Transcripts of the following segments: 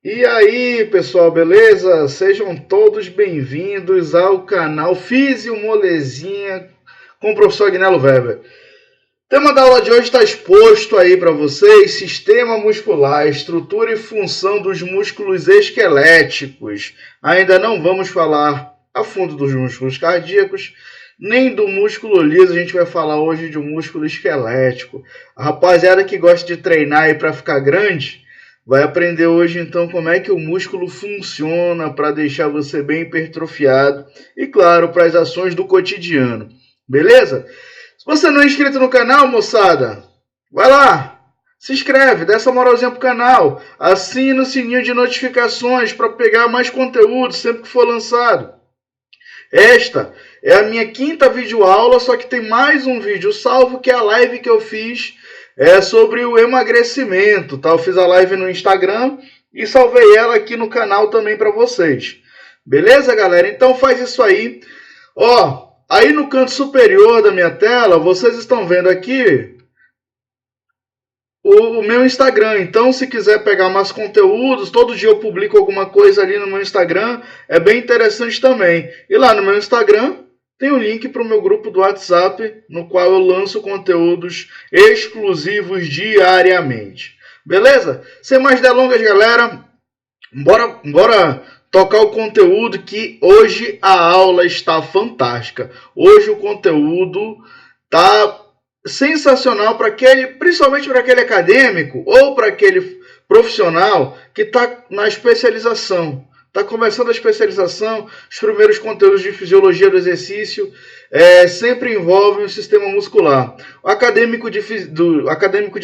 E aí, pessoal, beleza? Sejam todos bem-vindos ao canal Físio Molezinha com o professor Agnello Weber. O tema da aula de hoje está exposto aí para vocês: sistema muscular, estrutura e função dos músculos esqueléticos. Ainda não vamos falar a fundo dos músculos cardíacos, nem do músculo liso. A gente vai falar hoje de um músculo esquelético. A rapaziada que gosta de treinar aí para ficar grande vai aprender hoje, então, como é que o músculo funciona para deixar você bem hipertrofiado e, claro, para as ações do cotidiano. Beleza? Se você não é inscrito no canal, moçada, vai lá, se inscreve, dá essa moralzinha pro canal, assina o sininho de notificações para pegar mais conteúdo sempre que for lançado. Esta é a minha quinta videoaula, só que tem mais um vídeo salvo, que é a live que eu fiz sobre o emagrecimento, tá? Eu fiz a live no Instagram e salvei ela aqui no canal também para vocês. Beleza, galera? Então faz isso aí. Ó, aí no canto superior da minha tela, vocês estão vendo aqui o meu Instagram. Então, se quiser pegar mais conteúdos, todo dia eu publico alguma coisa ali no meu Instagram, é bem interessante também. E lá no meu Instagram tem um link para o meu grupo do WhatsApp, no qual eu lanço conteúdos exclusivos diariamente. Beleza? Sem mais delongas, galera, bora tocar o conteúdo, que hoje a aula está fantástica. Hoje o conteúdo tá sensacional para aquele, principalmente para aquele acadêmico ou para aquele profissional que está na especialização. Está começando a especialização, os primeiros conteúdos de fisiologia do exercício sempre envolvem o sistema muscular. O acadêmico de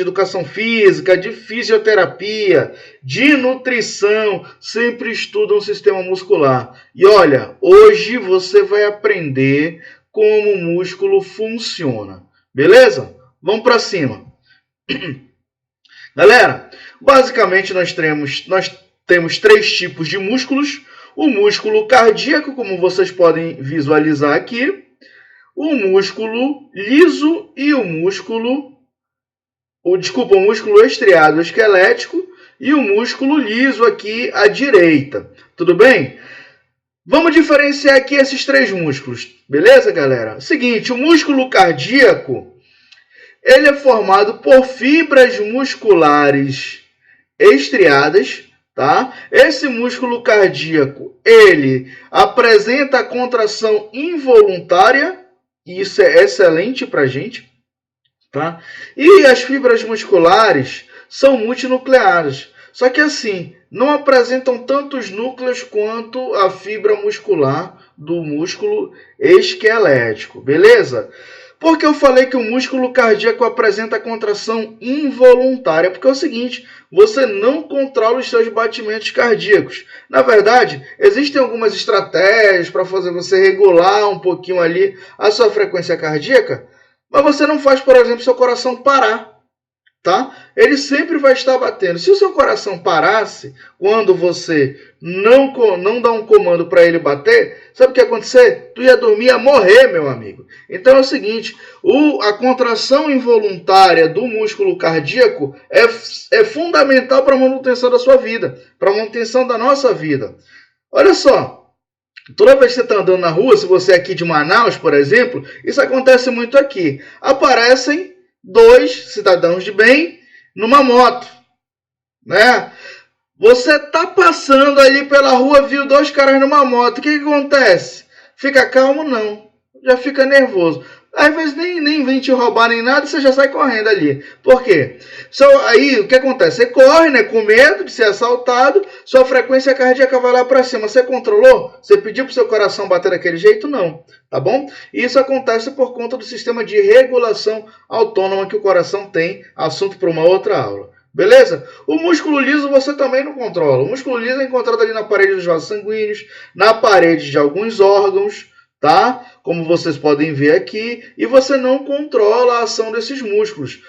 educação física, de fisioterapia, de nutrição, sempre estudam o sistema muscular. E olha, hoje você vai aprender como o músculo funciona. Beleza? Vamos para cima. Galera, basicamente nós temos três tipos de músculos. O músculo cardíaco, como vocês podem visualizar aqui, o músculo liso e o músculo estriado esquelético e o músculo liso aqui à direita. Tudo bem? Vamos diferenciar aqui esses três músculos. Beleza, galera? Seguinte, o músculo cardíaco, ele é formado por fibras musculares estriadas, tá? Esse músculo cardíaco, ele apresenta a contração involuntária, e isso é excelente pra gente, tá? E as fibras musculares são multinucleares. Só que assim, não apresentam tantos núcleos quanto a fibra muscular do músculo esquelético, beleza? Por que eu falei que o músculo cardíaco apresenta contração involuntária? Porque é o seguinte, você não controla os seus batimentos cardíacos. Na verdade, existem algumas estratégias para fazer você regular um pouquinho ali a sua frequência cardíaca, mas você não faz, por exemplo, seu coração parar. Tá? Ele sempre vai estar batendo. Se o seu coração parasse quando você não dá um comando para ele bater, sabe o que ia acontecer? Tu ia dormir, ia morrer, meu amigo. Então é o seguinte, a contração involuntária do músculo cardíaco é fundamental para a manutenção da sua vida, para a manutenção da nossa vida. Olha só, toda vez que você está andando na rua, se você é aqui de Manaus, por exemplo, isso acontece muito aqui. Aparecem dois cidadãos de bem numa moto, né? Você tá passando ali pela rua, viu dois caras numa moto, o que acontece? Fica calmo? Não, já fica nervoso. Às vezes nem vem te roubar nem nada, você já sai correndo ali. Por quê? Aí o que acontece? Você corre, né, com medo de ser assaltado, sua frequência cardíaca vai lá para cima. Você controlou? Você pediu para o seu coração bater daquele jeito? Não. Tá bom? E isso acontece por conta do sistema de regulação autônoma que o coração tem, assunto para uma outra aula. Beleza? O músculo liso você também não controla. O músculo liso é encontrado ali na parede dos vasos sanguíneos, na parede de alguns órgãos, tá? Como vocês podem ver aqui, e você não controla a ação desses músculos.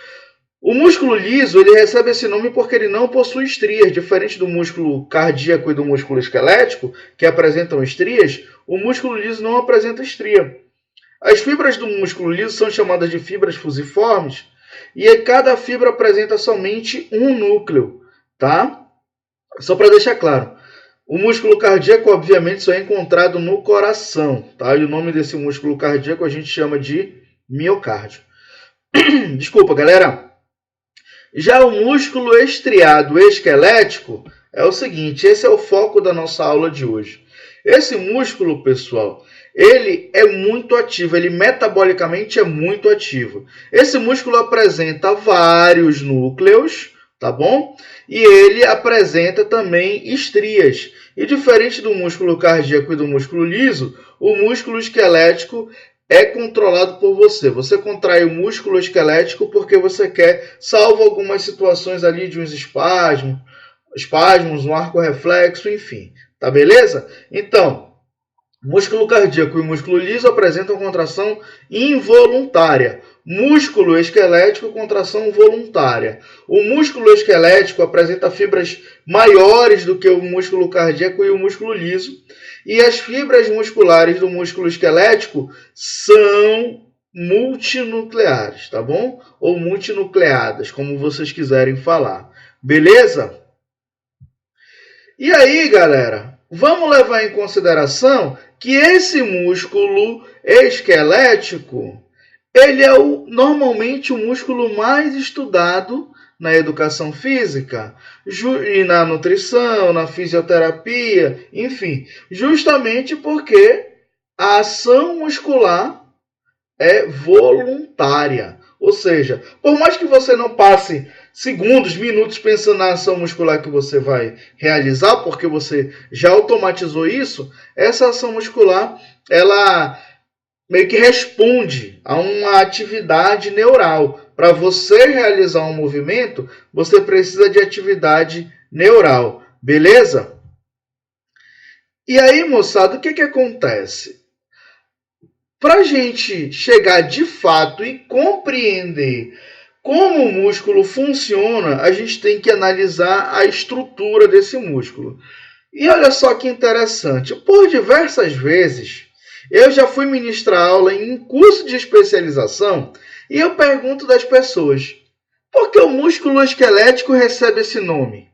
O músculo liso, ele recebe esse nome porque ele não possui estrias, diferente do músculo cardíaco e do músculo esquelético, que apresentam estrias. O músculo liso não apresenta estria. As fibras do músculo liso são chamadas de fibras fusiformes, e cada fibra apresenta somente um núcleo, tá? Só para deixar claro, o músculo cardíaco, obviamente, só é encontrado no coração, tá? E o nome desse músculo cardíaco a gente chama de miocárdio. Desculpa, galera. Já o músculo estriado esquelético é o seguinte, esse é o foco da nossa aula de hoje. Esse músculo, pessoal, ele é muito ativo, ele metabolicamente é muito ativo. Esse músculo apresenta vários núcleos, tá bom? E ele apresenta também estrias. E diferente do músculo cardíaco e do músculo liso, o músculo esquelético é controlado por você. Você contrai o músculo esquelético porque você quer, salvo algumas situações ali de uns espasmos, um arco reflexo, enfim. Tá beleza? Então, músculo cardíaco e músculo liso apresentam contração involuntária. Músculo esquelético, contração voluntária. O músculo esquelético apresenta fibras maiores do que o músculo cardíaco e o músculo liso. E as fibras musculares do músculo esquelético são multinucleares, tá bom? Ou multinucleadas, como vocês quiserem falar. Beleza? E aí, galera, vamos levar em consideração que esse músculo esquelético, ele é normalmente o músculo mais estudado na educação física e na nutrição, na fisioterapia, enfim, justamente porque a ação muscular é voluntária. Ou seja, por mais que você não passe segundos, minutos pensando na ação muscular que você vai realizar, porque você já automatizou isso, essa ação muscular, ela meio que responde a uma atividade neural. Para você realizar um movimento, você precisa de atividade neural, beleza? E aí, moçada, o que acontece? Para a gente chegar de fato e compreender como o músculo funciona, a gente tem que analisar a estrutura desse músculo. E olha só que interessante, por diversas vezes eu já fui ministrar aula em curso de especialização e eu pergunto das pessoas, por que o músculo esquelético recebe esse nome?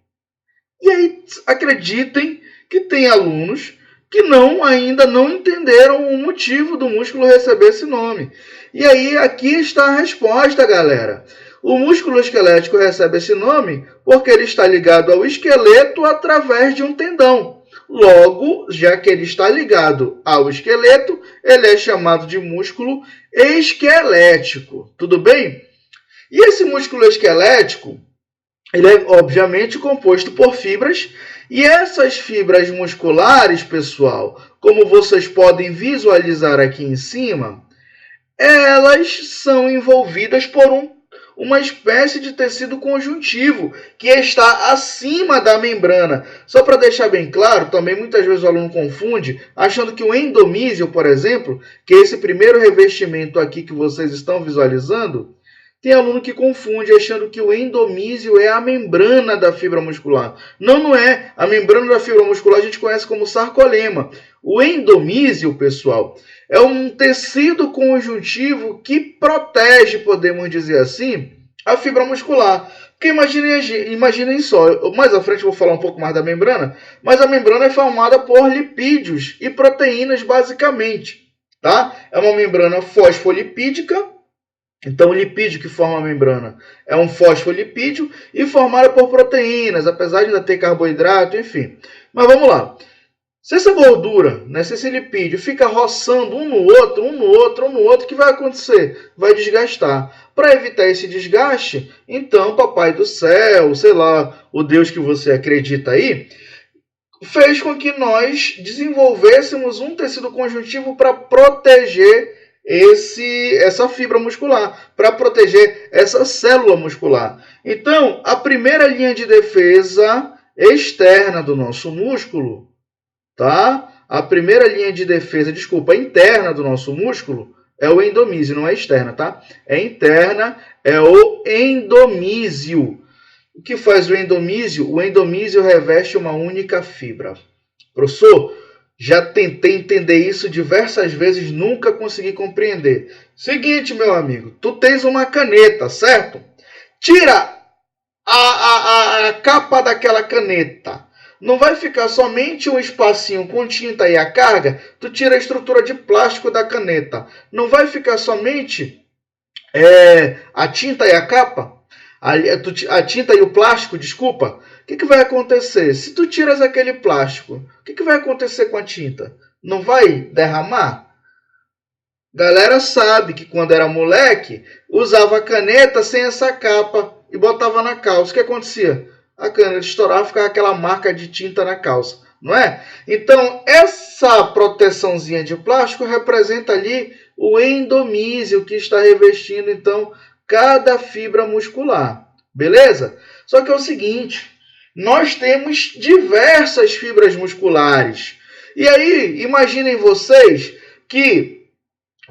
E aí, acreditem que tem alunos que ainda não entenderam o motivo do músculo receber esse nome. E aí, aqui está a resposta, galera. O músculo esquelético recebe esse nome porque ele está ligado ao esqueleto através de um tendão. Logo, já que ele está ligado ao esqueleto, ele é chamado de músculo esquelético. Tudo bem? E esse músculo esquelético, ele é obviamente composto por fibras, e essas fibras musculares, pessoal, como vocês podem visualizar aqui em cima, elas são envolvidas por uma espécie de tecido conjuntivo que está acima da membrana. Só para deixar bem claro, também muitas vezes o aluno confunde, achando que o endomísio, por exemplo, que é esse primeiro revestimento aqui que vocês estão visualizando, tem aluno que confunde achando que o endomísio é a membrana da fibra muscular. Não é. A membrana da fibra muscular a gente conhece como sarcolema. O endomísio, pessoal, é um tecido conjuntivo que protege, podemos dizer assim, a fibra muscular. Porque imaginem só, mais à frente eu vou falar um pouco mais da membrana, mas a membrana é formada por lipídios e proteínas basicamente, tá? É uma membrana fosfolipídica. Então, o lipídio que forma a membrana é um fosfolipídio e formado por proteínas, apesar de ainda ter carboidrato, enfim. Mas vamos lá. Se essa gordura, se esse lipídio fica roçando um no outro, o que vai acontecer? Vai desgastar. Para evitar esse desgaste, então, Papai do Céu, sei lá, o Deus que você acredita aí, fez com que nós desenvolvêssemos um tecido conjuntivo para proteger essa fibra muscular, para proteger essa célula muscular. Então, a primeira linha de defesa externa do nosso músculo, tá? A primeira linha de defesa, interna do nosso músculo é o endomísio, não é externa, tá? É interna, é o endomísio. O que faz o endomísio? O endomísio reveste uma única fibra. Professor, já tentei entender isso diversas vezes, nunca consegui compreender. Seguinte, meu amigo, tu tens uma caneta, certo? Tira a capa daquela caneta. não vai ficar somente um espacinho com tinta e a carga, tu tira a estrutura de plástico da caneta. Não vai ficar somente a tinta e a capa, a tinta e o plástico, desculpa. O que vai acontecer? Se tu tiras aquele plástico, o que vai acontecer com a tinta? Não vai derramar? Galera sabe que quando era moleque, usava a caneta sem essa capa e botava na calça. O que acontecia? A caneta estourava, ficava aquela marca de tinta na calça, não é? Então, essa proteçãozinha de plástico representa ali o endomísio que está revestindo, então, cada fibra muscular. Beleza? Só que é o seguinte, nós temos diversas fibras musculares. E aí, imaginem vocês que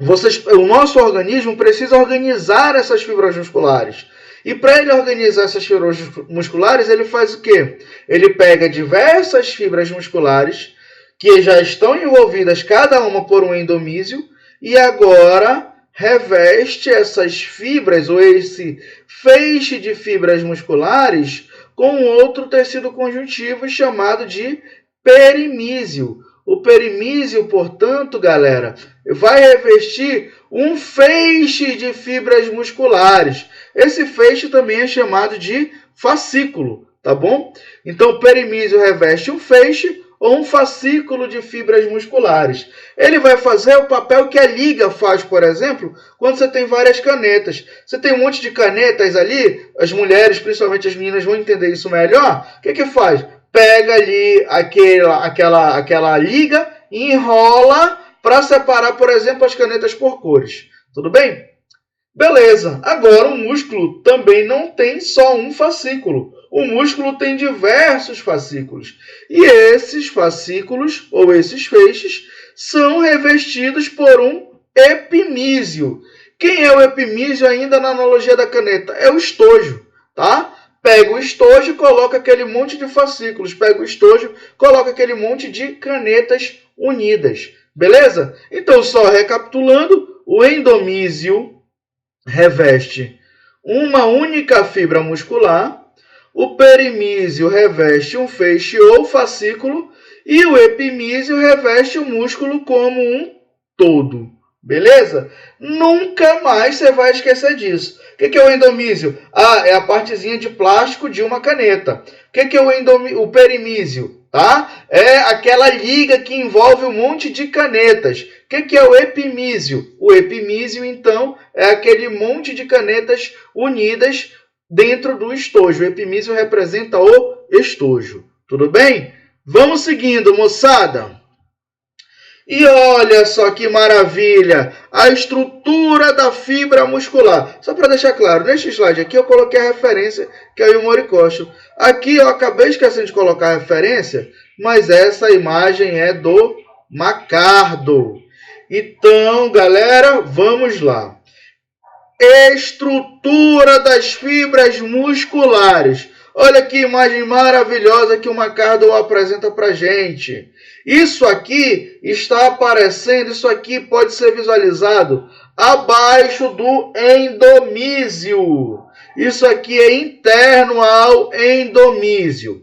o nosso organismo precisa organizar essas fibras musculares. E para ele organizar essas fibras musculares, ele faz o quê? Ele pega diversas fibras musculares que já estão envolvidas, cada uma por um endomísio, e agora reveste essas fibras, ou esse feixe de fibras musculares, com outro tecido conjuntivo chamado de perimísio. O perimísio, portanto, galera, vai revestir um feixe de fibras musculares. Esse feixe também é chamado de fascículo, tá bom? Então, o perimísio reveste um feixe ou um fascículo de fibras musculares. Ele vai fazer o papel que a liga faz, por exemplo, quando você tem várias canetas. Você tem um monte de canetas ali, as mulheres, principalmente as meninas, vão entender isso melhor. O que faz? Pega ali aquela liga e enrola para separar, por exemplo, as canetas por cores. Tudo bem? Beleza. Agora, o músculo também não tem só um fascículo. O músculo tem diversos fascículos. E esses fascículos, ou esses feixes, são revestidos por um epimísio. Quem é o epimísio ainda na analogia da caneta? É o estojo, tá? Pega o estojo e coloca aquele monte de fascículos. Pega o estojo, coloca aquele monte de canetas unidas. Beleza? Então, só recapitulando, o endomísio reveste uma única fibra muscular, o perimísio reveste um feixe ou fascículo e o epimísio reveste o músculo como um todo. Beleza? Nunca mais você vai esquecer disso. O que é o endomísio? É a partezinha de plástico de uma caneta. O que é o perimísio? Tá? É aquela liga que envolve um monte de canetas. O que é o epimísio? O epimísio, então, é aquele monte de canetas unidas dentro do estojo. O epimísio representa o estojo. Tudo bem? Vamos seguindo, moçada. E olha só que maravilha, a estrutura da fibra muscular. Só para deixar claro, neste slide aqui eu coloquei a referência que é o Morikoshi. Aqui eu acabei esquecendo de colocar a referência, mas essa imagem é do Macardo. Então, galera, vamos lá. Estrutura das fibras musculares. Olha que imagem maravilhosa que o Macardo apresenta para a gente. Isso aqui está aparecendo, isso aqui pode ser visualizado abaixo do endomísio. Isso aqui é interno ao endomísio.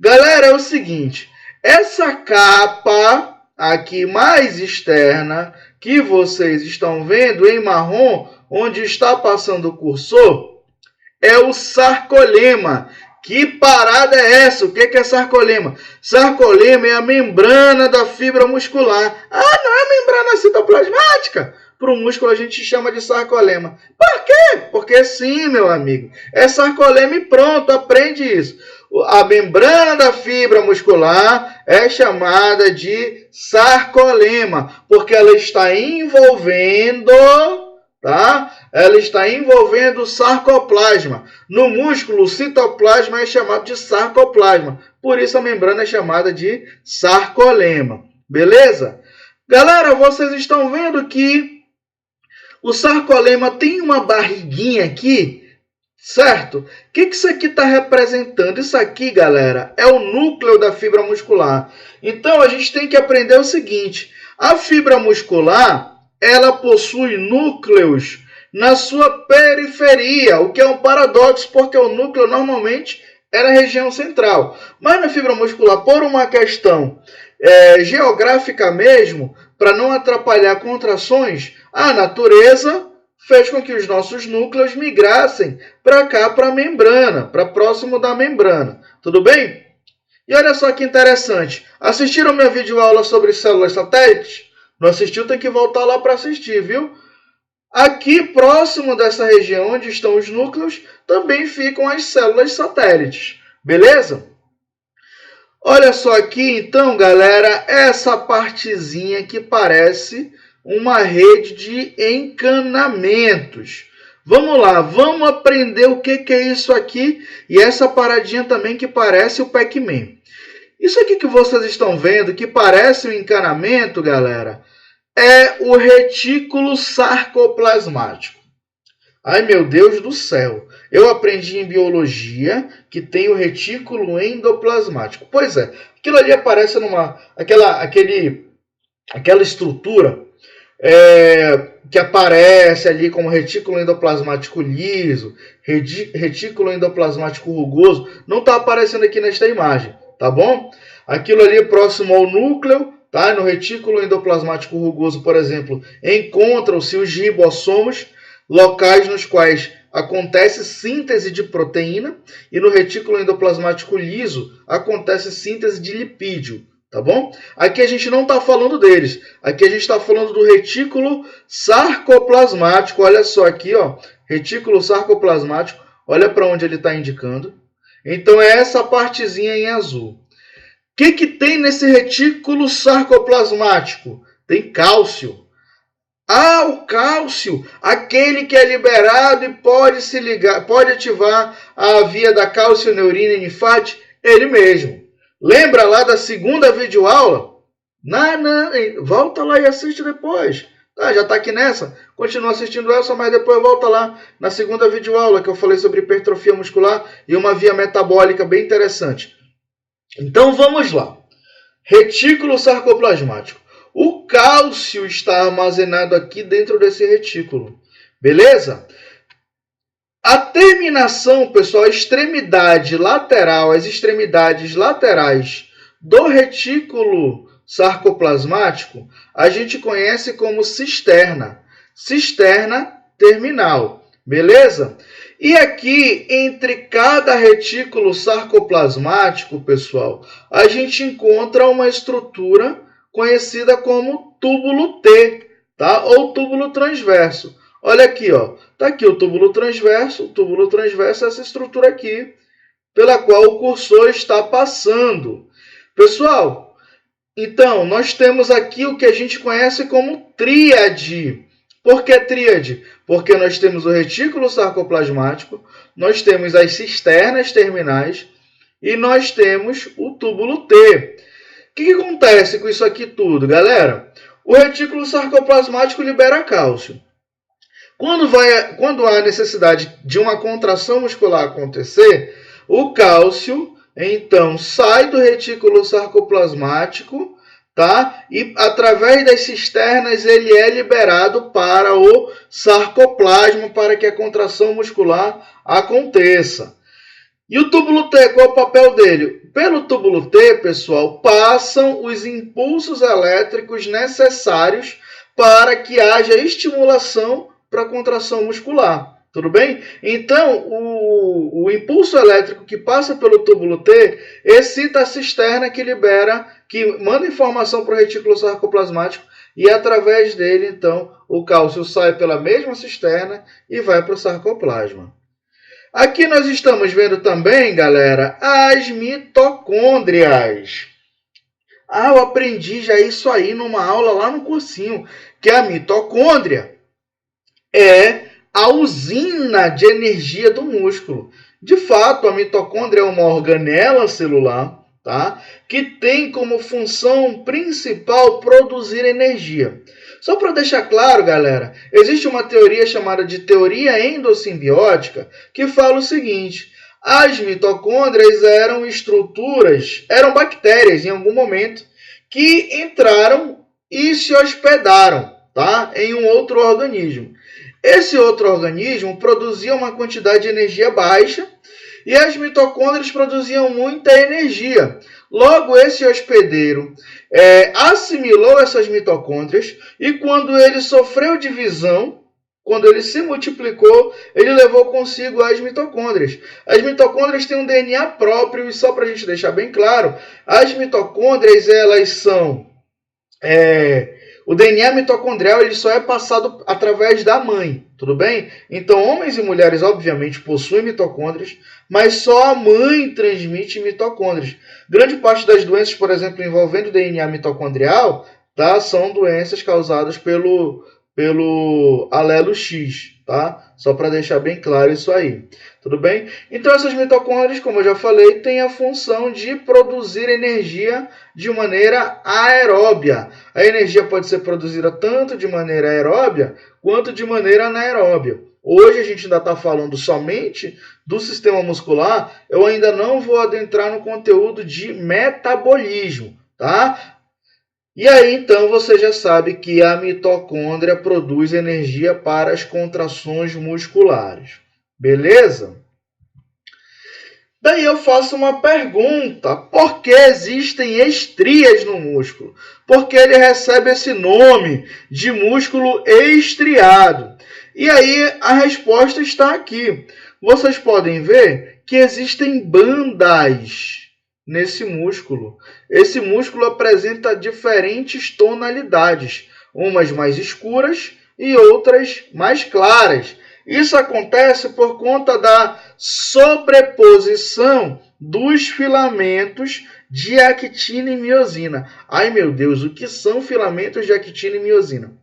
Galera, é o seguinte, essa capa aqui mais externa que vocês estão vendo em marrom, onde está passando o cursor, é o sarcolema. Que parada é essa? O que é sarcolema? Sarcolema é a membrana da fibra muscular. Não é membrana citoplasmática? Para o músculo a gente chama de sarcolema. Por quê? Porque sim, meu amigo. É sarcolema e pronto, aprende isso. A membrana da fibra muscular é chamada de sarcolema, porque ela está envolvendo... Tá? Ela está envolvendo o sarcoplasma. No músculo, o citoplasma é chamado de sarcoplasma. Por isso a membrana é chamada de sarcolema. Beleza? Galera, vocês estão vendo que o sarcolema tem uma barriguinha aqui, certo? O que isso aqui está representando? Isso aqui, galera, é o núcleo da fibra muscular. Então, a gente tem que aprender o seguinte. A fibra muscular... ela possui núcleos na sua periferia, o que é um paradoxo, porque o núcleo normalmente é na região central. Mas na fibra muscular, por uma questão geográfica mesmo, para não atrapalhar contrações, a natureza fez com que os nossos núcleos migrassem para cá, para a membrana, para próximo da membrana. Tudo bem? E olha só que interessante. Assistiram minha videoaula sobre células satélites? Não assistiu, tem que voltar lá para assistir, viu? Aqui, próximo dessa região onde estão os núcleos, também ficam as células satélites. Beleza? Olha só aqui, então, galera, essa partezinha que parece uma rede de encanamentos. Vamos lá, vamos aprender o que é isso aqui e essa paradinha também que parece o Pac-Man. Isso aqui que vocês estão vendo, que parece um encanamento, galera, é o retículo sarcoplasmático. Ai, meu Deus do céu! Eu aprendi em biologia que tem o retículo endoplasmático. Pois é, aquilo ali aparece aquela estrutura que aparece ali como retículo endoplasmático liso, retículo endoplasmático rugoso, não está aparecendo aqui nesta imagem, tá bom? Aquilo ali próximo ao núcleo, tá? No retículo endoplasmático rugoso, por exemplo, encontram-se os ribossomos, locais nos quais acontece síntese de proteína, e no retículo endoplasmático liso acontece síntese de lipídio, tá bom? Aqui a gente não está falando deles, aqui a gente está falando do retículo sarcoplasmático. Olha só aqui, ó, retículo sarcoplasmático, olha para onde ele está indicando. Então é essa partezinha em azul. O que tem nesse retículo sarcoplasmático? Tem cálcio. Ah, o cálcio, aquele que é liberado e pode ativar a via da calcioneurina ninfate, ele mesmo. Lembra lá da segunda videoaula? Não, volta lá e assiste depois. Tá, já está aqui nessa? Continua assistindo essa, mas depois volta lá na segunda videoaula que eu falei sobre hipertrofia muscular e uma via metabólica bem interessante. Então vamos lá. Retículo sarcoplasmático. O cálcio está armazenado aqui dentro desse retículo. Beleza? A terminação, pessoal, a extremidade lateral, as extremidades laterais do retículo sarcoplasmático, a gente conhece como cisterna. Cisterna terminal. Beleza? E aqui, entre cada retículo sarcoplasmático, pessoal, a gente encontra uma estrutura conhecida como túbulo T, tá? Ou túbulo transverso. Olha aqui, ó. Tá aqui o túbulo transverso. O túbulo transverso é essa estrutura aqui, pela qual o cursor está passando. Pessoal, então, nós temos aqui o que a gente conhece como tríade. Por que tríade? Porque nós temos o retículo sarcoplasmático, nós temos as cisternas terminais e nós temos o túbulo T. O que acontece com isso aqui tudo, galera? O retículo sarcoplasmático libera cálcio. Quando há necessidade de uma contração muscular acontecer, o cálcio, então, sai do retículo sarcoplasmático, tá? E através das cisternas ele é liberado para o sarcoplasma para que a contração muscular aconteça. E o túbulo T, qual é o papel dele? Pelo túbulo T, pessoal, passam os impulsos elétricos necessários para que haja estimulação para a contração muscular. Tudo bem? Então, o impulso elétrico que passa pelo túbulo T excita a cisterna que manda informação para o retículo sarcoplasmático e através dele, então, o cálcio sai pela mesma cisterna e vai para o sarcoplasma. Aqui nós estamos vendo também, galera, as mitocôndrias. Ah, eu aprendi já isso aí numa aula lá no cursinho, que a mitocôndria é a usina de energia do músculo. De fato, a mitocôndria é uma organela celular, tá? Que tem como função principal produzir energia. Só para deixar claro, galera, existe uma teoria chamada de teoria endossimbiótica que fala o seguinte: as mitocôndrias eram bactérias em algum momento que entraram e se hospedaram, tá? Em um outro organismo. Esse outro organismo produzia uma quantidade de energia baixa E as mitocôndrias produziam muita energia. Logo, esse hospedeiro assimilou essas mitocôndrias e quando ele sofreu divisão, quando ele se multiplicou, ele levou consigo as mitocôndrias. As mitocôndrias têm um DNA próprio e só para a gente deixar bem claro, as mitocôndrias elas são... o DNA mitocondrial ele só é passado através da mãe, tudo bem? Então, homens e mulheres, obviamente, possuem mitocôndrias, mas só a mãe transmite mitocôndrias. Grande parte das doenças, por exemplo, envolvendo DNA mitocondrial, tá, são doenças causadas pelo alelo X, tá? Só para deixar bem claro isso aí. Tudo bem? Então, essas mitocôndrias, como eu já falei, têm a função de produzir energia de maneira aeróbia. A energia pode ser produzida tanto de maneira aeróbia quanto de maneira anaeróbia. Hoje a gente ainda está falando somente do sistema muscular, eu ainda não vou adentrar no conteúdo de metabolismo, tá? E aí, então, você já sabe que a mitocôndria produz energia para as contrações musculares. Beleza? Daí eu faço uma pergunta. Por que existem estrias no músculo? Por que ele recebe esse nome de músculo estriado? E aí a resposta está aqui. Vocês podem ver que existem bandas nesse músculo. Esse músculo apresenta diferentes tonalidades, umas mais escuras e outras mais claras. Isso acontece por conta da sobreposição dos filamentos de actina e miosina. Ai meu Deus, o que são filamentos de actina e miosina?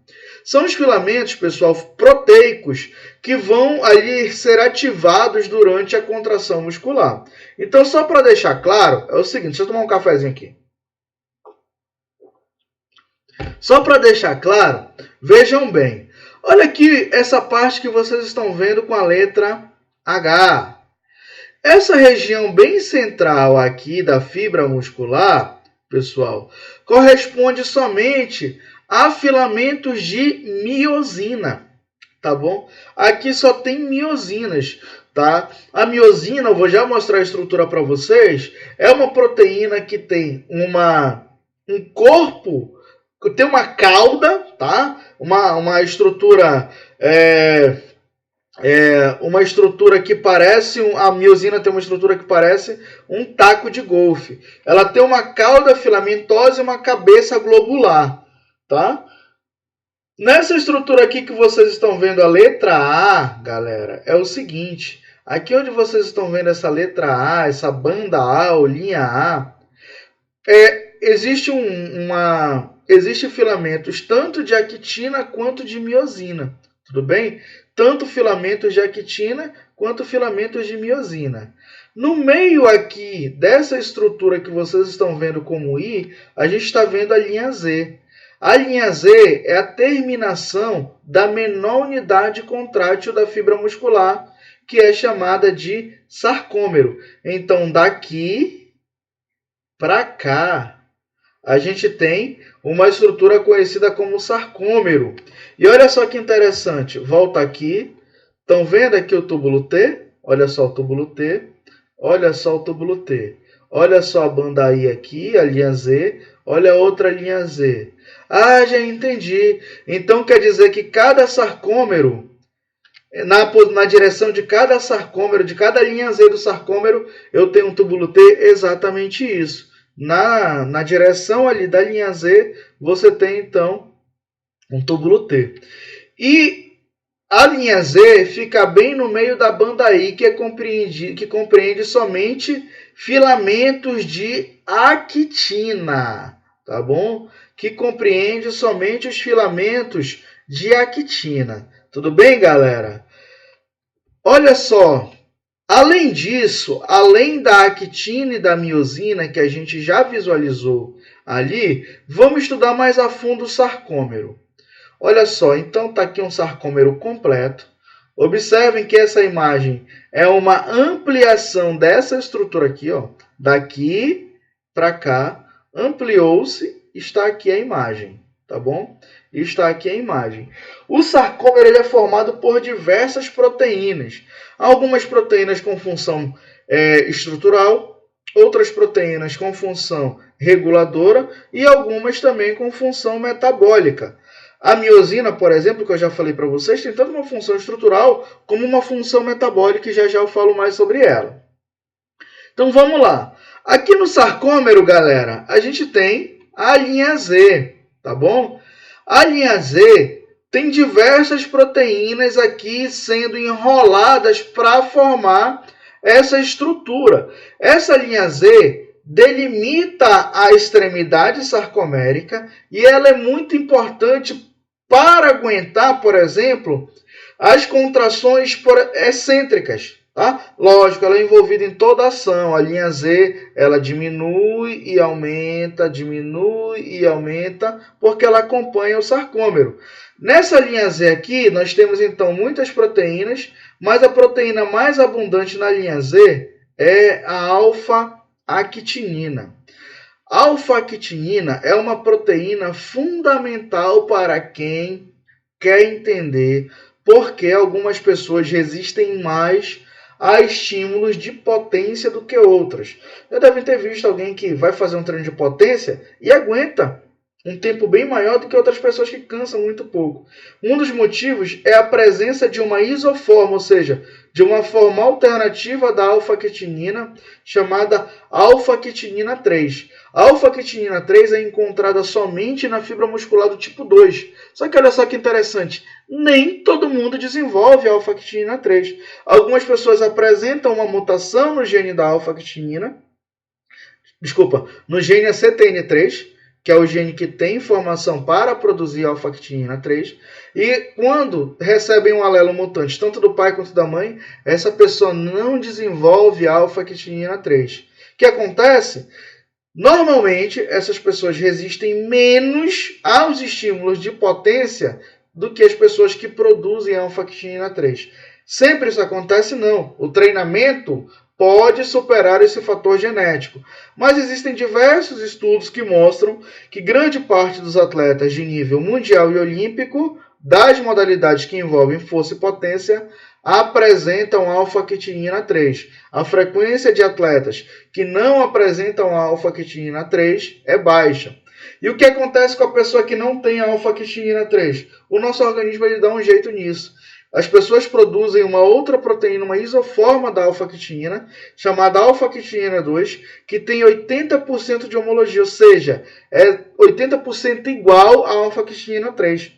São os filamentos, pessoal, proteicos, que vão ali ser ativados durante a contração muscular. Então, só para deixar claro, é o seguinte, deixa eu tomar um cafezinho aqui. Só para deixar claro, vejam bem. Olha aqui essa parte que vocês estão vendo com a letra H. Essa região bem central aqui da fibra muscular, pessoal, corresponde somente a filamentos de miosina, tá bom? Aqui só tem miosinas, tá? A miosina, eu vou já mostrar a estrutura para vocês, é uma proteína que tem um corpo, tem uma cauda, tá? Uma estrutura uma estrutura que parece, a miosina tem uma estrutura que parece um taco de golfe. Ela tem uma cauda filamentosa e uma cabeça globular, tá? Nessa estrutura aqui que vocês estão vendo a letra A, galera, é o seguinte. Aqui onde vocês estão vendo essa letra A, essa banda A ou linha A, existe filamentos tanto de actina quanto de miosina, tudo bem? Tanto filamentos de actina quanto filamentos de miosina. No meio aqui dessa estrutura que vocês estão vendo como I, a gente está vendo a linha Z. A linha Z é a terminação da menor unidade contrátil da fibra muscular, que é chamada de sarcômero. Então, daqui para cá, a gente tem uma estrutura conhecida como sarcômero. E olha só que interessante, volta aqui, estão vendo aqui o túbulo T? Olha só o túbulo T, olha só o túbulo T. Olha só a banda I aqui, a linha Z, olha a outra linha Z. Ah, já entendi. Então quer dizer que cada sarcômero, na direção de cada sarcômero, de cada linha Z do sarcômero, eu tenho um túbulo T, exatamente isso. Na direção ali da linha Z, você tem, então, um túbulo T. E a linha Z fica bem no meio da banda I, que compreende somente filamentos de actina, tá bom? Que compreende somente os filamentos de actina. Tudo bem, galera? Olha só. Além disso, além da actina e da miosina, que a gente já visualizou ali, vamos estudar mais a fundo o sarcômero. Olha só, então está aqui um sarcômero completo. Observem que essa imagem é uma ampliação dessa estrutura aqui, ó, daqui para cá, ampliou-se, está aqui a imagem, tá bom? Está aqui a imagem. O sarcômero ele é formado por diversas proteínas. Algumas proteínas com função estrutural, outras proteínas com função reguladora e algumas também com função metabólica. A miosina, por exemplo, que eu já falei para vocês, tem tanto uma função estrutural como uma função metabólica, e já eu falo mais sobre ela. Então vamos lá. Aqui no sarcômero, galera, a gente tem a linha Z, tá bom? A linha Z tem diversas proteínas aqui sendo enroladas para formar essa estrutura. Essa linha Z delimita a extremidade sarcomérica e ela é muito importante para aguentar, por exemplo, as contrações excêntricas. Tá? Lógico, ela é envolvida em toda a ação. A linha Z, ela diminui e aumenta, porque ela acompanha o sarcômero. Nessa linha Z aqui, nós temos então muitas proteínas, mas a proteína mais abundante na linha Z é a alfa-actinina. A alfa-actinina é uma proteína fundamental para quem quer entender por que algumas pessoas resistem mais a estímulos de potência do que outras. Já devem ter visto alguém que vai fazer um treino de potência e aguenta um tempo bem maior do que outras pessoas que cansam muito pouco. Um dos motivos é a presença de uma isoforma, ou seja, de uma forma alternativa da alfa-actinina, chamada alfa-actinina 3. A alfa-actinina 3 é encontrada somente na fibra muscular do tipo 2. Só que olha só que interessante, nem todo mundo desenvolve a alfa-actinina 3. Algumas pessoas apresentam uma mutação no gene da alfa-actinina, no gene ACTN3, que é o gene que tem informação para produzir alfa-actinina 3, e quando recebem um alelo mutante, tanto do pai quanto da mãe, essa pessoa não desenvolve alfa-actinina 3. O que acontece? Normalmente, essas pessoas resistem menos aos estímulos de potência do que as pessoas que produzem alfa-actinina 3. Sempre isso acontece? Não. O treinamento pode superar esse fator genético. Mas existem diversos estudos que mostram que grande parte dos atletas de nível mundial e olímpico, das modalidades que envolvem força e potência, apresentam alfa-actinina 3. A frequência de atletas que não apresentam alfa-actinina 3 é baixa. E o que acontece com a pessoa que não tem alfa-actinina 3? O nosso organismo ele dá um jeito nisso. As pessoas produzem uma outra proteína, uma isoforma da alfa-actinina, chamada alfa-actinina 2, que tem 80% de homologia, ou seja, é 80% igual à alfa-actinina 3.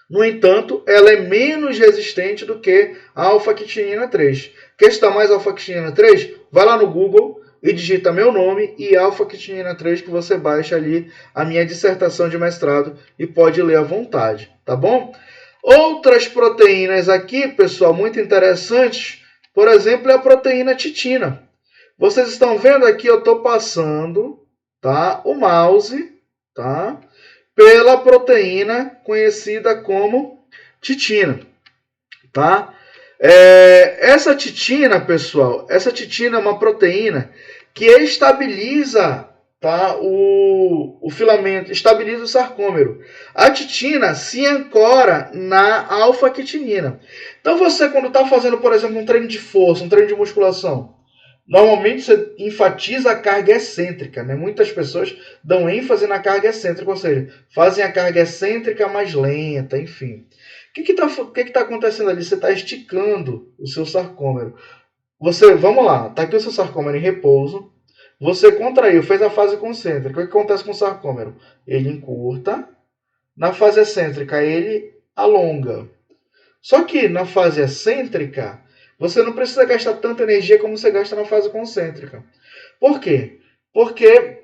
No entanto, ela é menos resistente do que a alfa-actinina 3. Quer estudar mais alfa-actinina 3? Vai lá no Google e digita meu nome e alfa-actinina 3 que você baixa ali a minha dissertação de mestrado e pode ler à vontade, tá bom? Outras proteínas aqui, pessoal, muito interessantes, por exemplo, é a proteína titina. Vocês estão vendo aqui, eu estou passando, tá, o mouse, tá, pela proteína conhecida como titina, tá? Essa titina, pessoal, essa titina é uma proteína que estabiliza, tá, o filamento, estabiliza o sarcômero. A titina se ancora na alfa-actinina. Então você, quando está fazendo, por exemplo, um treino de força, um treino de musculação, normalmente você enfatiza a carga excêntrica, né? Muitas pessoas dão ênfase na carga excêntrica, ou seja, fazem a carga excêntrica mais lenta, enfim. O que está acontecendo ali? Você está esticando o seu sarcômero. Vamos lá, está aqui o seu sarcômero em repouso. Você contraiu, fez a fase concêntrica. O que acontece com o sarcômero? Ele encurta. Na fase excêntrica, ele alonga. Só que na fase excêntrica, você não precisa gastar tanta energia como você gasta na fase concêntrica. Por quê? Porque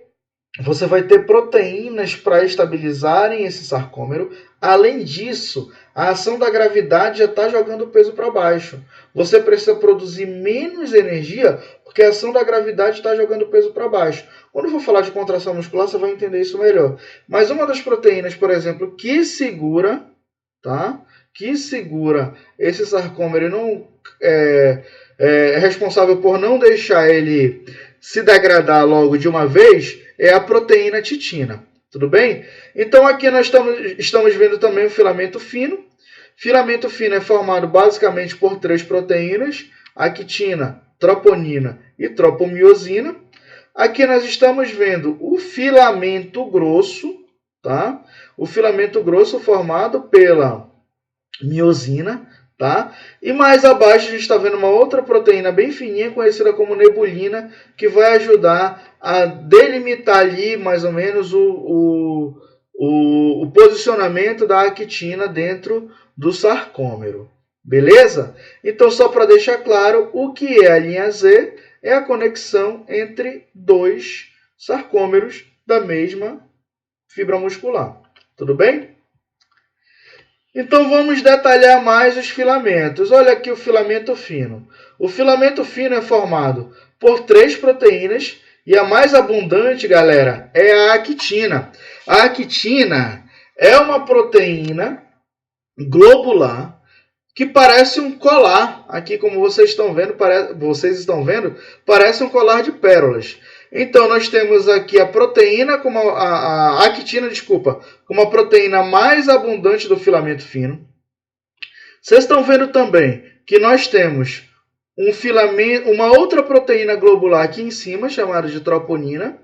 você vai ter proteínas para estabilizarem esse sarcômero. Além disso, a ação da gravidade já está jogando o peso para baixo. Você precisa produzir menos energia porque a ação da gravidade está jogando o peso para baixo. Quando eu for falar de contração muscular, você vai entender isso melhor. Mas uma das proteínas, por exemplo, que segura, tá? Que segura esse sarcômero e não é responsável por não deixar ele se degradar logo de uma vez, é a proteína titina. Tudo bem? Então aqui nós estamos vendo também o filamento fino. Filamento fino é formado basicamente por 3 proteínas: actina, troponina e tropomiosina. Aqui nós estamos vendo o filamento grosso, tá? O filamento grosso formado pela miosina, tá? E mais abaixo a gente está vendo uma outra proteína bem fininha, conhecida como nebulina, que vai ajudar a delimitar ali mais ou menos o posicionamento da actina dentro do sarcômero. Beleza? Então, só para deixar claro, o que é a linha Z é a conexão entre dois sarcômeros da mesma fibra muscular. Tudo bem? Então, vamos detalhar mais os filamentos. Olha aqui o filamento fino. O filamento fino é formado por 3 proteínas e a mais abundante, galera, é a actina. A actina é uma proteína globular que parece um colar. Aqui, como vocês estão vendo, parece um colar de pérolas. Então, nós temos aqui a proteína, a actina, como a proteína mais abundante do filamento fino. Vocês estão vendo também que nós temos uma outra proteína globular aqui em cima, chamada de troponina,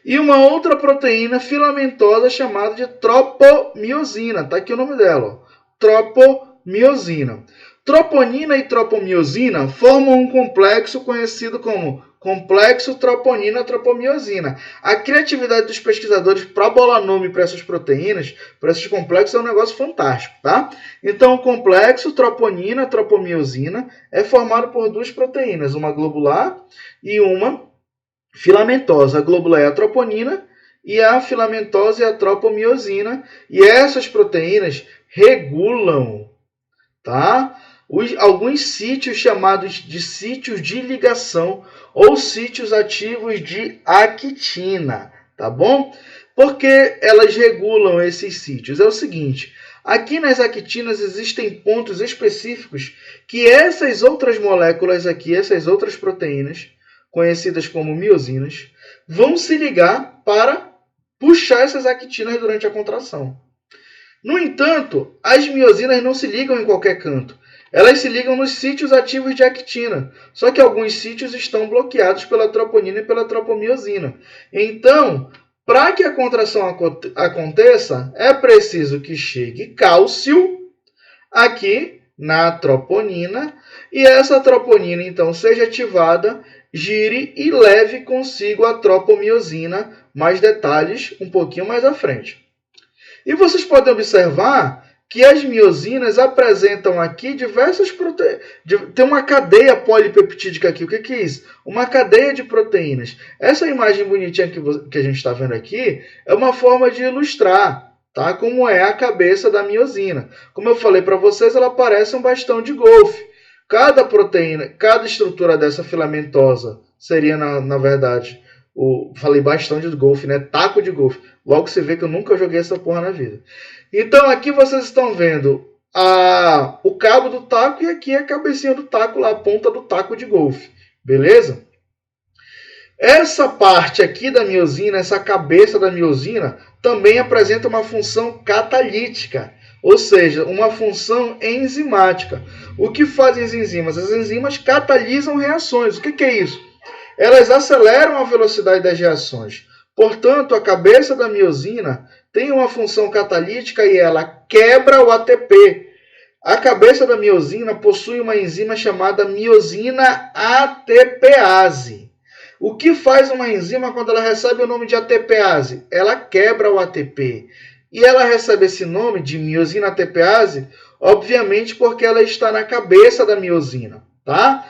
e uma outra proteína filamentosa chamada de tropomiosina. Está aqui o nome dela, tropomiosina. Troponina e tropomiosina formam um complexo conhecido como complexo troponina-tropomiosina. A criatividade dos pesquisadores para bolar nome para essas proteínas, para esses complexos, é um negócio fantástico, tá? Então, o complexo troponina-tropomiosina é formado por 2 proteínas, uma globular e uma filamentosa. A globular é a troponina e a filamentosa é a tropomiosina. E essas proteínas regulam, tá? Alguns sítios chamados de sítios de ligação ou sítios ativos de actina, tá bom? Porque elas regulam esses sítios? É o seguinte, aqui nas actinas existem pontos específicos que essas outras moléculas aqui, essas outras proteínas, conhecidas como miosinas, vão se ligar para puxar essas actinas durante a contração. No entanto, as miosinas não se ligam em qualquer canto. Elas se ligam nos sítios ativos de actina, só que alguns sítios estão bloqueados pela troponina e pela tropomiosina. Então, para que a contração aconteça, é preciso que chegue cálcio aqui na troponina e essa troponina, então, seja ativada, gire e leve consigo a tropomiosina. Mais detalhes um pouquinho mais à frente. E vocês podem observar que as miosinas apresentam aqui diversas proteínas. Tem uma cadeia polipeptídica aqui. O que é isso? Uma cadeia de proteínas. Essa imagem bonitinha que a gente está vendo aqui é uma forma de ilustrar, tá? Como é a cabeça da miosina. Como eu falei para vocês, ela parece um bastão de golfe. Cada proteína, cada estrutura dessa filamentosa seria, na verdade, falei bastão de golfe, né? Taco de golfe. Logo você vê que eu nunca joguei essa porra na vida. Então aqui vocês estão vendo o cabo do taco e aqui a cabecinha do taco, lá, a ponta do taco de golfe. Beleza? Essa parte aqui da miosina, essa cabeça da miosina, também apresenta uma função catalítica, ou seja, uma função enzimática. O que fazem as enzimas? As enzimas catalisam reações. O que é isso? Elas aceleram a velocidade das reações. Portanto, a cabeça da miosina tem uma função catalítica e ela quebra o ATP. A cabeça da miosina possui uma enzima chamada miosina ATPase. O que faz uma enzima quando ela recebe o nome de ATPase? Ela quebra o ATP. E ela recebe esse nome de miosina ATPase, obviamente porque ela está na cabeça da miosina, tá?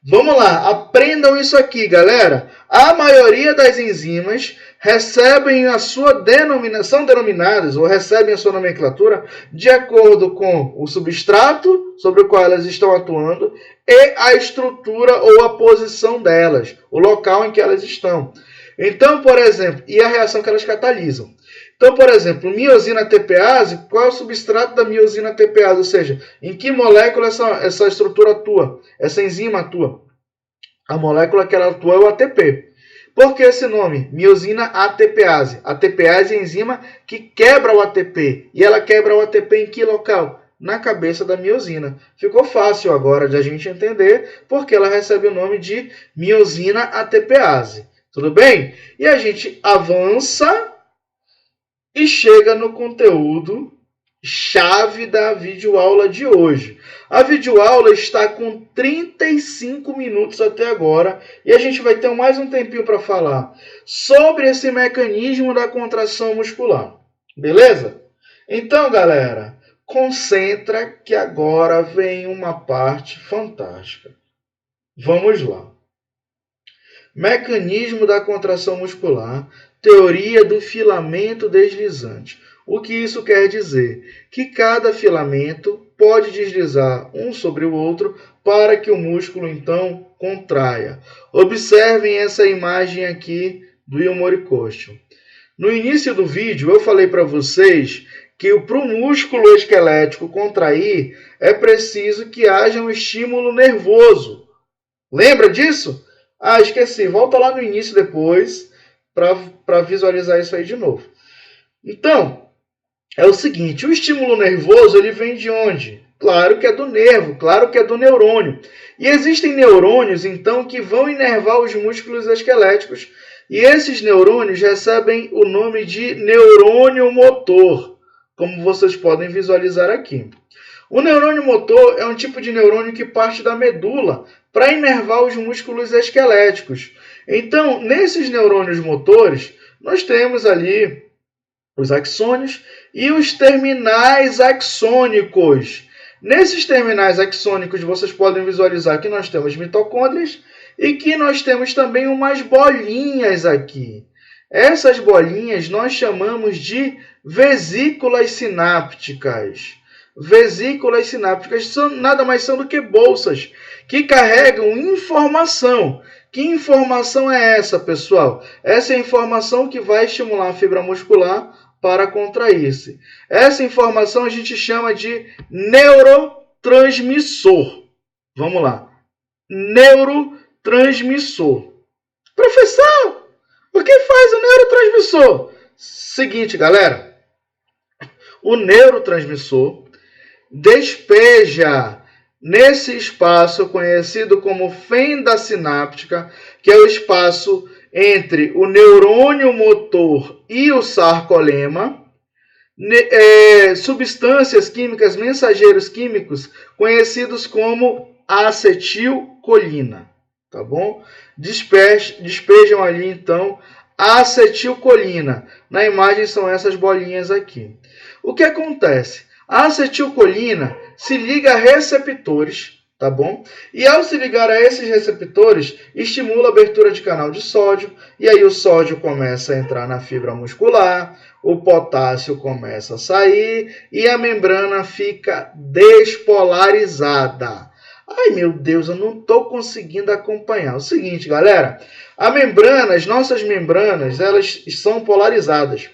Vamos lá, aprendam isso aqui, galera. A maioria das enzimas recebem a sua denominação, denominadas, ou recebem a sua nomenclatura de acordo com o substrato sobre o qual elas estão atuando e a estrutura ou a posição delas, o local em que elas estão. Então, por exemplo, e a reação que elas catalisam. Então, por exemplo, miosina ATPase, qual é o substrato da miosina ATPase? Ou seja, em que molécula essa estrutura atua, essa enzima atua? A molécula que ela atua é o ATP. Por que esse nome? Miosina ATPase. ATPase é a enzima que quebra o ATP. E ela quebra o ATP em que local? na cabeça da miosina. Ficou fácil agora de a gente entender porque ela recebe o nome de miosina ATPase. Tudo bem? E a gente avança e chega no conteúdo chave da videoaula de hoje. A videoaula está com 35 minutos até agora e a gente vai ter mais um tempinho para falar sobre esse mecanismo da contração muscular. Beleza? Então, galera, concentra que agora vem uma parte fantástica. Vamos lá. Mecanismo da contração muscular, teoria do filamento deslizante. O que isso quer dizer? Que cada filamento pode deslizar um sobre o outro para que o músculo, então, contraia. Observem essa imagem aqui do Yomori-Koshio. No início do vídeo, eu falei para vocês que para o músculo esquelético contrair, é preciso que haja um estímulo nervoso. Lembra disso? Ah, esqueci. Volta lá no início depois para visualizar isso aí de novo. Então, é o seguinte, o estímulo nervoso ele vem de onde? Claro que é do nervo, claro que é do neurônio. E existem neurônios, então, que vão inervar os músculos esqueléticos. E esses neurônios recebem o nome de neurônio motor, como vocês podem visualizar aqui. O neurônio motor é um tipo de neurônio que parte da medula para inervar os músculos esqueléticos. Então, nesses neurônios motores, nós temos ali os axônios e os terminais axônicos. Nesses terminais axônicos, vocês podem visualizar que nós temos mitocôndrias e que nós temos também umas bolinhas aqui. Essas bolinhas nós chamamos de vesículas sinápticas. Vesículas sinápticas nada mais são do que bolsas que carregam informação. Que informação é essa, pessoal? Essa é a informação que vai estimular a fibra muscular para contrair-se. Essa informação a gente chama de neurotransmissor. Vamos lá. Neurotransmissor. Professor, o que faz o neurotransmissor? Seguinte, galera. O neurotransmissor despeja nesse espaço conhecido como fenda sináptica, que é o espaço entre o neurônio motor e o sarcolema, substâncias químicas, mensageiros químicos, conhecidos como acetilcolina, tá bom? Despejam ali, então, a acetilcolina. Na imagem são essas bolinhas aqui. O que acontece? A acetilcolina se liga a receptores, tá bom? E ao se ligar a esses receptores, estimula a abertura de canal de sódio, e aí o sódio começa a entrar na fibra muscular, o potássio começa a sair e a membrana fica despolarizada. Ai, meu Deus, eu não estou conseguindo acompanhar. O seguinte, galera, as nossas membranas, elas são polarizadas.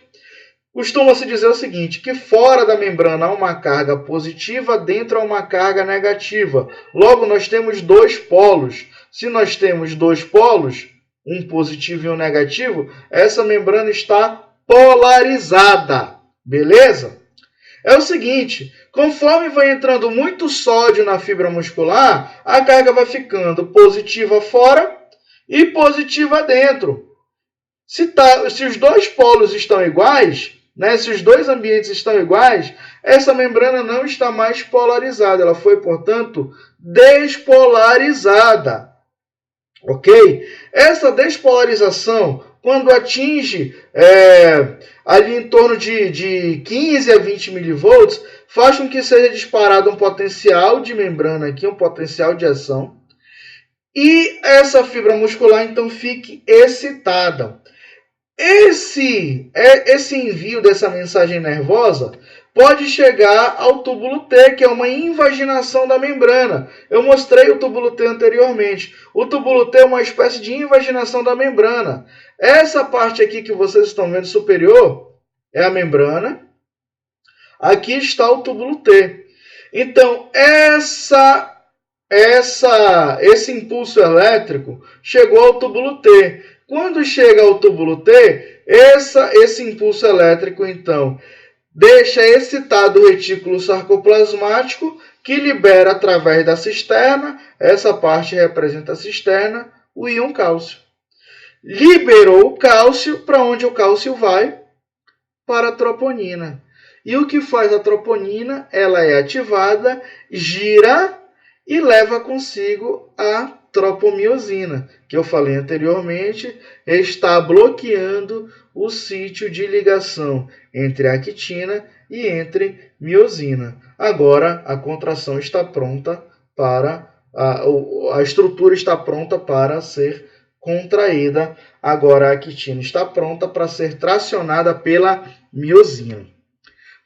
Costuma-se dizer o seguinte, que fora da membrana há uma carga positiva, dentro há uma carga negativa. Logo, nós temos dois polos. Se nós temos dois polos, um positivo e um negativo, essa membrana está polarizada. Beleza? É o seguinte, conforme vai entrando muito sódio na fibra muscular, a carga vai ficando positiva fora e positiva dentro. Se os dois polos estão iguais, né, se os dois ambientes estão iguais, essa membrana não está mais polarizada. Ela foi, portanto, despolarizada. Ok? Essa despolarização, quando atinge ali em torno de 15 a 20 milivolts, faz com que seja disparado um potencial de membrana aqui, um potencial de ação. E essa fibra muscular, então, fique excitada. Esse envio dessa mensagem nervosa pode chegar ao túbulo T, que é uma invaginação da membrana. Eu mostrei o túbulo T anteriormente. O túbulo T é uma espécie de invaginação da membrana. Essa parte aqui que vocês estão vendo superior é a membrana. Aqui está o túbulo T. Então, esse impulso elétrico chegou ao túbulo T. Quando chega ao túbulo T, esse impulso elétrico, então, deixa excitado o retículo sarcoplasmático, que libera através da cisterna, essa parte representa a cisterna, o íon cálcio. Liberou o cálcio, para onde o cálcio vai? Para a troponina. E o que faz a troponina? Ela é ativada, gira e leva consigo a tropomiosina, que eu falei anteriormente, está bloqueando o sítio de ligação entre a actina e entre miosina. Agora a contração está pronta para a estrutura está pronta para ser contraída. Agora a actina está pronta para ser tracionada pela miosina.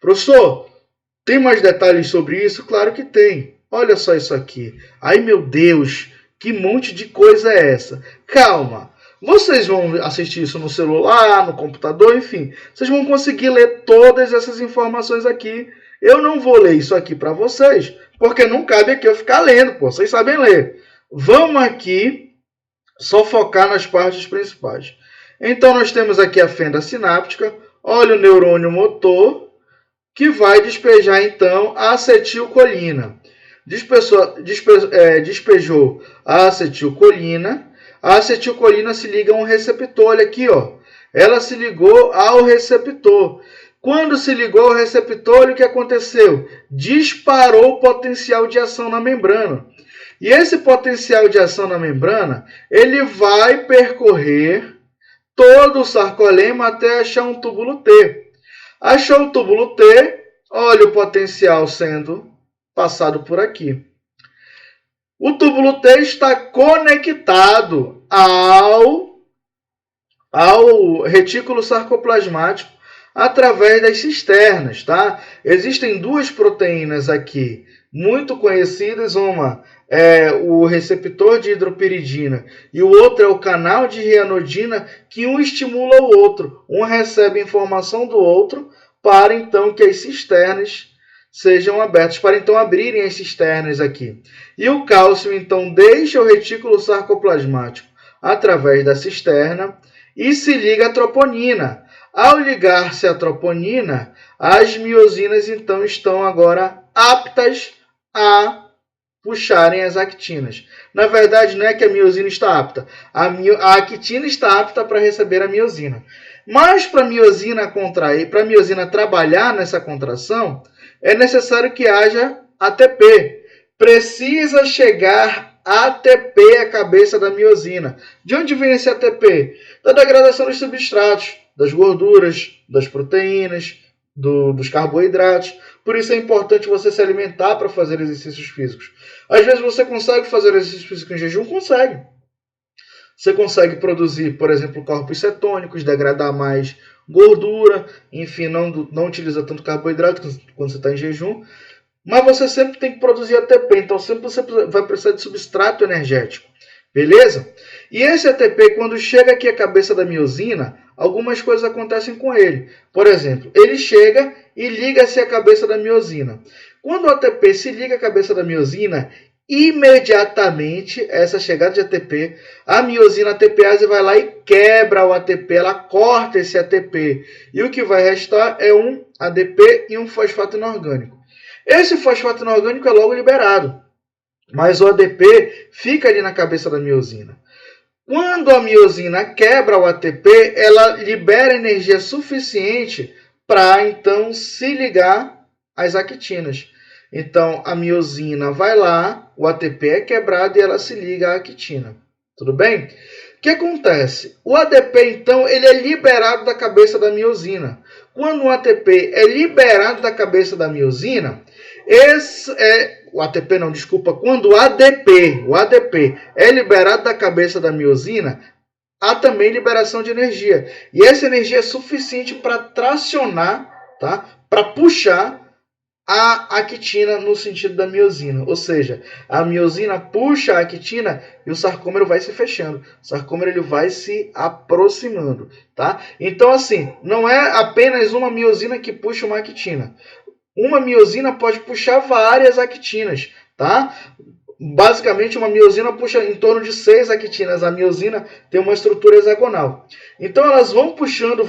Professor, tem mais detalhes sobre isso? Claro que tem. Olha só isso aqui. Ai, meu Deus, que monte de coisa é essa? Calma. Vocês vão assistir isso no celular, no computador, enfim. Vocês vão conseguir ler todas essas informações aqui. Eu não vou ler isso aqui para vocês, porque não cabe aqui eu ficar lendo, pô. Vocês sabem ler. Vamos aqui só focar nas partes principais. Então, nós temos aqui a fenda sináptica. Olha o neurônio motor, que vai despejar, então, a acetilcolina. Despejou a acetilcolina. A acetilcolina se liga a um receptor. Olha aqui, ó. Ela se ligou ao receptor. Quando se ligou ao receptor, olha o que aconteceu. Disparou o potencial de ação na membrana. E esse potencial de ação na membrana, ele vai percorrer todo o sarcolema até achar um túbulo T. Achou o túbulo T, olha o potencial sendo passado por aqui. O túbulo T está conectado ao retículo sarcoplasmático através das cisternas, tá? Existem duas proteínas aqui muito conhecidas, uma é o receptor de hidropiridina e o outro é o canal de rianodina, que um estimula o outro, um recebe informação do outro para então que as cisternas sejam abertas, para então abrirem as cisternas aqui. E o cálcio então deixa o retículo sarcoplasmático através da cisterna e se liga à troponina. Ao ligar-se à troponina, as miosinas então estão agora aptas a puxarem as actinas. Na verdade, não é que a miosina está apta. A actina está apta para receber a miosina. Mas para a miosina contrair, para a miosina trabalhar nessa contração, é necessário que haja ATP. Precisa chegar ATP à cabeça da miosina. De onde vem esse ATP? Da degradação dos substratos, das gorduras, das proteínas, dos carboidratos. Por isso é importante você se alimentar para fazer exercícios físicos. Às vezes você consegue fazer exercício físico em jejum? Consegue. Você consegue produzir, por exemplo, corpos cetônicos, degradar mais gordura, enfim, não utiliza tanto carboidrato quando você está em jejum. Mas você sempre tem que produzir ATP, então sempre você vai precisar de substrato energético. Beleza? E esse ATP, quando chega aqui à cabeça da miosina, algumas coisas acontecem com ele. Por exemplo, ele chega e liga-se à cabeça da miosina. Quando o ATP se liga à cabeça da miosina, imediatamente, essa chegada de ATP, a miosina ATPase vai lá e quebra o ATP, ela corta esse ATP. E o que vai restar é um ADP e um fosfato inorgânico. Esse fosfato inorgânico é logo liberado, mas o ADP fica ali na cabeça da miosina. Quando a miosina quebra o ATP, ela libera energia suficiente para então se ligar às actinas. Então a miosina vai lá, o ATP é quebrado e ela se liga à actina. Tudo bem? O que acontece? O ADP então ele é liberado da cabeça da miosina. Quando o ATP é liberado da cabeça da miosina, quando o ADP é liberado da cabeça da miosina, há também liberação de energia. E essa energia é suficiente para tracionar, tá? Para puxar a actina no sentido da miosina. Ou seja, a miosina puxa a actina e o sarcômero vai se fechando. O sarcômero ele vai se aproximando, tá? Então, assim, não é apenas uma miosina que puxa uma actina. Uma miosina pode puxar várias actinas, tá? basicamente uma miosina puxa em torno de 6 actinas. A miosina tem uma estrutura hexagonal. Então elas vão puxando,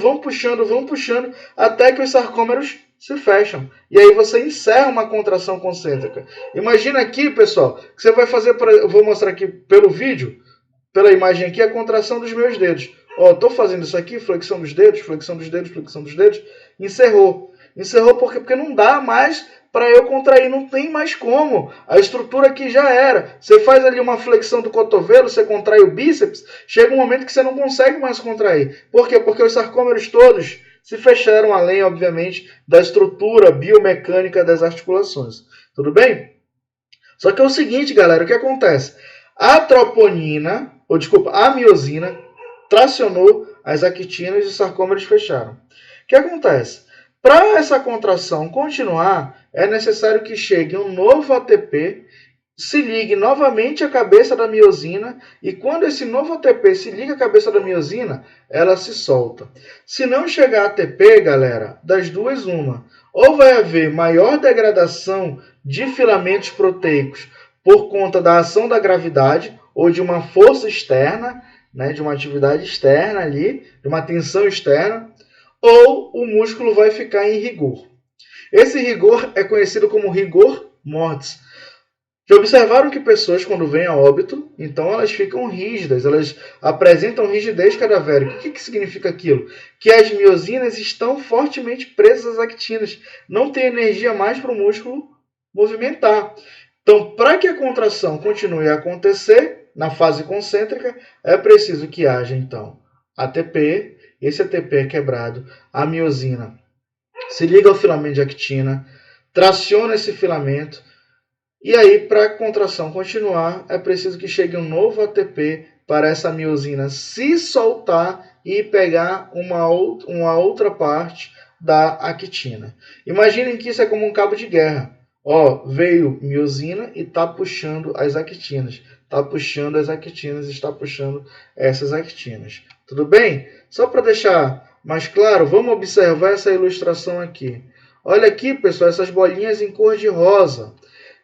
até que os sarcômeros se fecham. E aí você encerra uma contração concêntrica. Imagina aqui, pessoal, que você vai fazer, eu vou mostrar aqui pelo vídeo, pela imagem aqui, a contração dos meus dedos. Ó, estou fazendo isso aqui, flexão dos dedos, encerrou. Encerrou por quê? Porque não dá mais para eu contrair, não tem mais como. A estrutura aqui já era. Você faz ali uma flexão do cotovelo, você contrai o bíceps, chega um momento que você não consegue mais contrair. Por quê? Porque os sarcômeros todos se fecharam, além, obviamente, da estrutura biomecânica das articulações. Tudo bem? Só que é o seguinte, galera, o que acontece? A troponina, a miosina, tracionou as actinas e os sarcômeros fecharam. O que acontece? Para essa contração continuar, é necessário que chegue um novo ATP, se ligue novamente à cabeça da miosina, e quando esse novo ATP se liga à cabeça da miosina, ela se solta. Se não chegar ATP, galera, das duas uma, ou vai haver maior degradação de filamentos proteicos por conta da ação da gravidade, ou de uma força externa, né, de uma atividade externa ali, de uma tensão externa, ou o músculo vai ficar em rigor. Esse rigor é conhecido como rigor mortis. Já observaram que pessoas, quando vêm a óbito, então elas ficam rígidas, elas apresentam rigidez cadavérica. O que significa aquilo? Que as miosinas estão fortemente presas às actinas. Não tem energia mais para o músculo movimentar. Então, para que a contração continue a acontecer, na fase concêntrica, é preciso que haja, então, ATP. Esse ATP é quebrado, a miosina se liga ao filamento de actina, traciona esse filamento, e aí, para a contração continuar, é preciso que chegue um novo ATP para essa miosina se soltar e pegar uma outra parte da actina. Imaginem que isso é como um cabo de guerra. Ó, veio miosina e está puxando as actinas. Está puxando as actinas, está puxando essas actinas. Tudo bem? Só para deixar mais claro, vamos observar essa ilustração aqui. Olha aqui, pessoal, essas bolinhas em cor de rosa.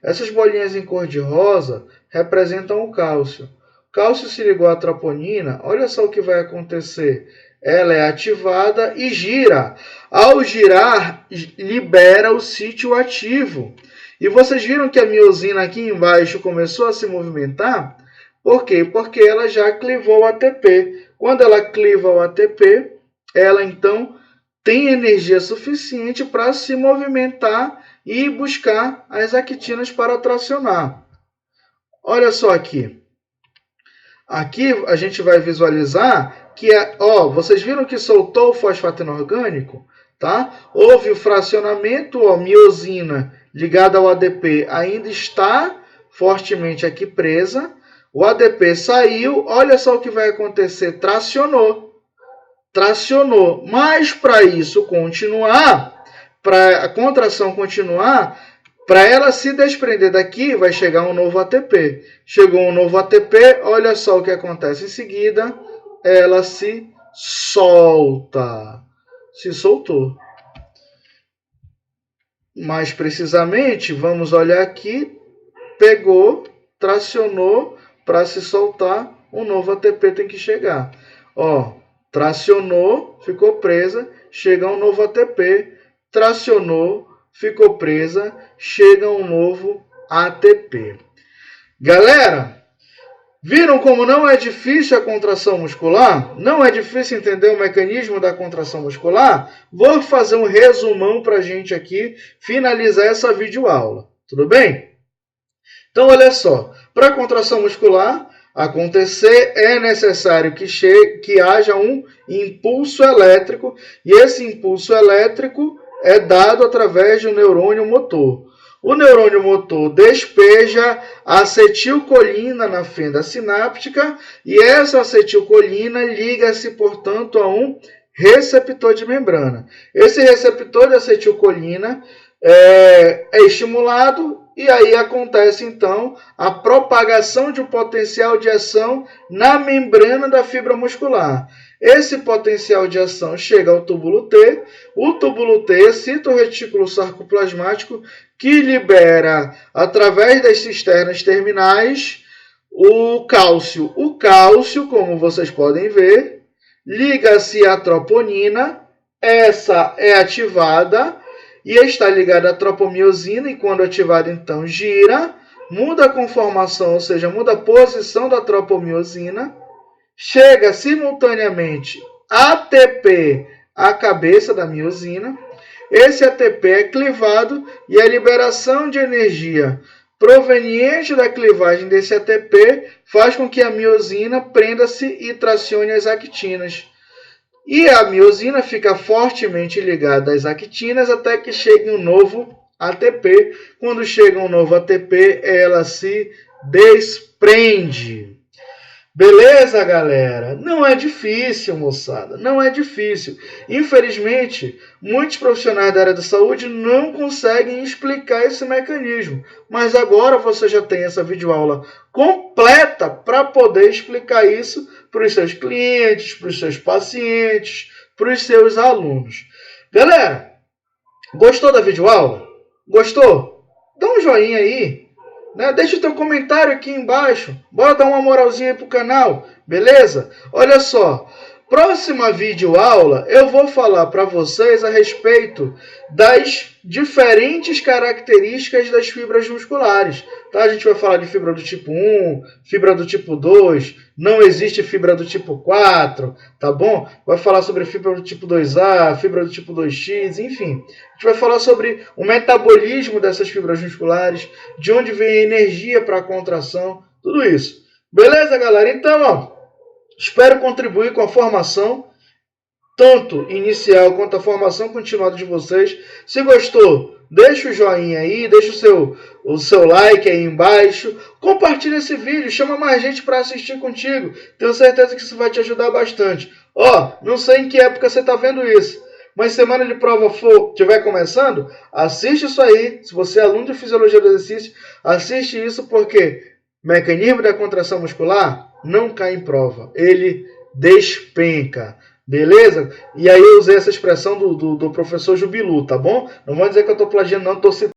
Essas bolinhas em cor de rosa representam o cálcio. O cálcio se ligou à troponina, olha só o que vai acontecer. Ela é ativada e gira. Ao girar, libera o sítio ativo. E vocês viram que a miosina aqui embaixo começou a se movimentar? Por quê? Porque ela já clivou o ATP. Quando ela cliva o ATP, ela então tem energia suficiente para se movimentar e buscar as actinas para tracionar. Olha só aqui. Aqui a gente vai visualizar que, vocês viram que soltou o fosfato inorgânico? Tá? Houve o fracionamento, a miosina ligada ao ADP ainda está fortemente aqui presa. O ADP saiu, olha só o que vai acontecer, tracionou. Mas para isso continuar, para a contração continuar, para ela se desprender daqui, vai chegar um novo ATP. Chegou um novo ATP, olha só o que acontece em seguida, ela se solta. Se soltou. Mais precisamente, vamos olhar aqui, pegou, tracionou, para se soltar, um novo ATP tem que chegar. Ó, tracionou, ficou presa, chega um novo ATP, tracionou, ficou presa, chega um novo ATP. Galera, viram como não é difícil a contração muscular? Não é difícil entender o mecanismo da contração muscular? Vou fazer um resumão para a gente aqui, finalizar essa videoaula. Tudo bem? Então, olha só. Para a contração muscular acontecer, é necessário que haja um impulso elétrico, e esse impulso elétrico é dado através de um neurônio motor. O neurônio motor despeja acetilcolina na fenda sináptica, e essa acetilcolina liga-se, portanto, a um receptor de membrana. Esse receptor de acetilcolina é estimulado, e aí acontece, então, a propagação de um potencial de ação na membrana da fibra muscular. Esse potencial de ação chega ao túbulo T, o túbulo T excita o retículo sarcoplasmático, que libera, através das cisternas terminais, o cálcio. O cálcio, como vocês podem ver, liga-se à troponina, essa é ativada e está ligada à tropomiosina, e quando ativada, então, gira, muda a conformação, ou seja, muda a posição da tropomiosina, chega simultaneamente ATP à cabeça da miosina. Esse ATP é clivado e a liberação de energia proveniente da clivagem desse ATP faz com que a miosina prenda-se e tracione as actinas. E a miosina fica fortemente ligada às actinas até que chegue um novo ATP. Quando chega um novo ATP, ela se desprende. Beleza, galera? Não é difícil, moçada. Não é difícil. Infelizmente, muitos profissionais da área da saúde não conseguem explicar esse mecanismo. Mas agora você já tem essa videoaula completa para poder explicar isso para os seus clientes, para os seus pacientes, para os seus alunos. Galera, gostou da videoaula? Gostou? Dá um joinha aí. Deixa o teu comentário aqui embaixo. Bora dar uma moralzinha aí pro canal, beleza? Olha só, próxima videoaula eu vou falar para vocês a respeito das diferentes características das fibras musculares. Tá? A gente vai falar de fibra do tipo 1, fibra do tipo 2, não existe fibra do tipo 4, tá bom? Vai falar sobre fibra do tipo 2A, fibra do tipo 2X, enfim. A gente vai falar sobre o metabolismo dessas fibras musculares, de onde vem a energia para a contração, tudo isso. Beleza, galera? Então, ó, espero contribuir com a formação, tanto inicial quanto a formação continuada de vocês. Se gostou, deixa o joinha aí, deixa o seu like aí embaixo. Compartilha esse vídeo, chama mais gente para assistir contigo. Tenho certeza que isso vai te ajudar bastante. Ó, não sei em que época você está vendo isso, mas semana de prova estiver começando, assiste isso aí. Se você é aluno de Fisiologia do Exercício, assiste isso, porque mecanismo da contração muscular não cai em prova, ele despenca, beleza? E aí eu usei essa expressão do professor Jubilu, tá bom? Não vou dizer que eu estou plagiando, não, estou citando.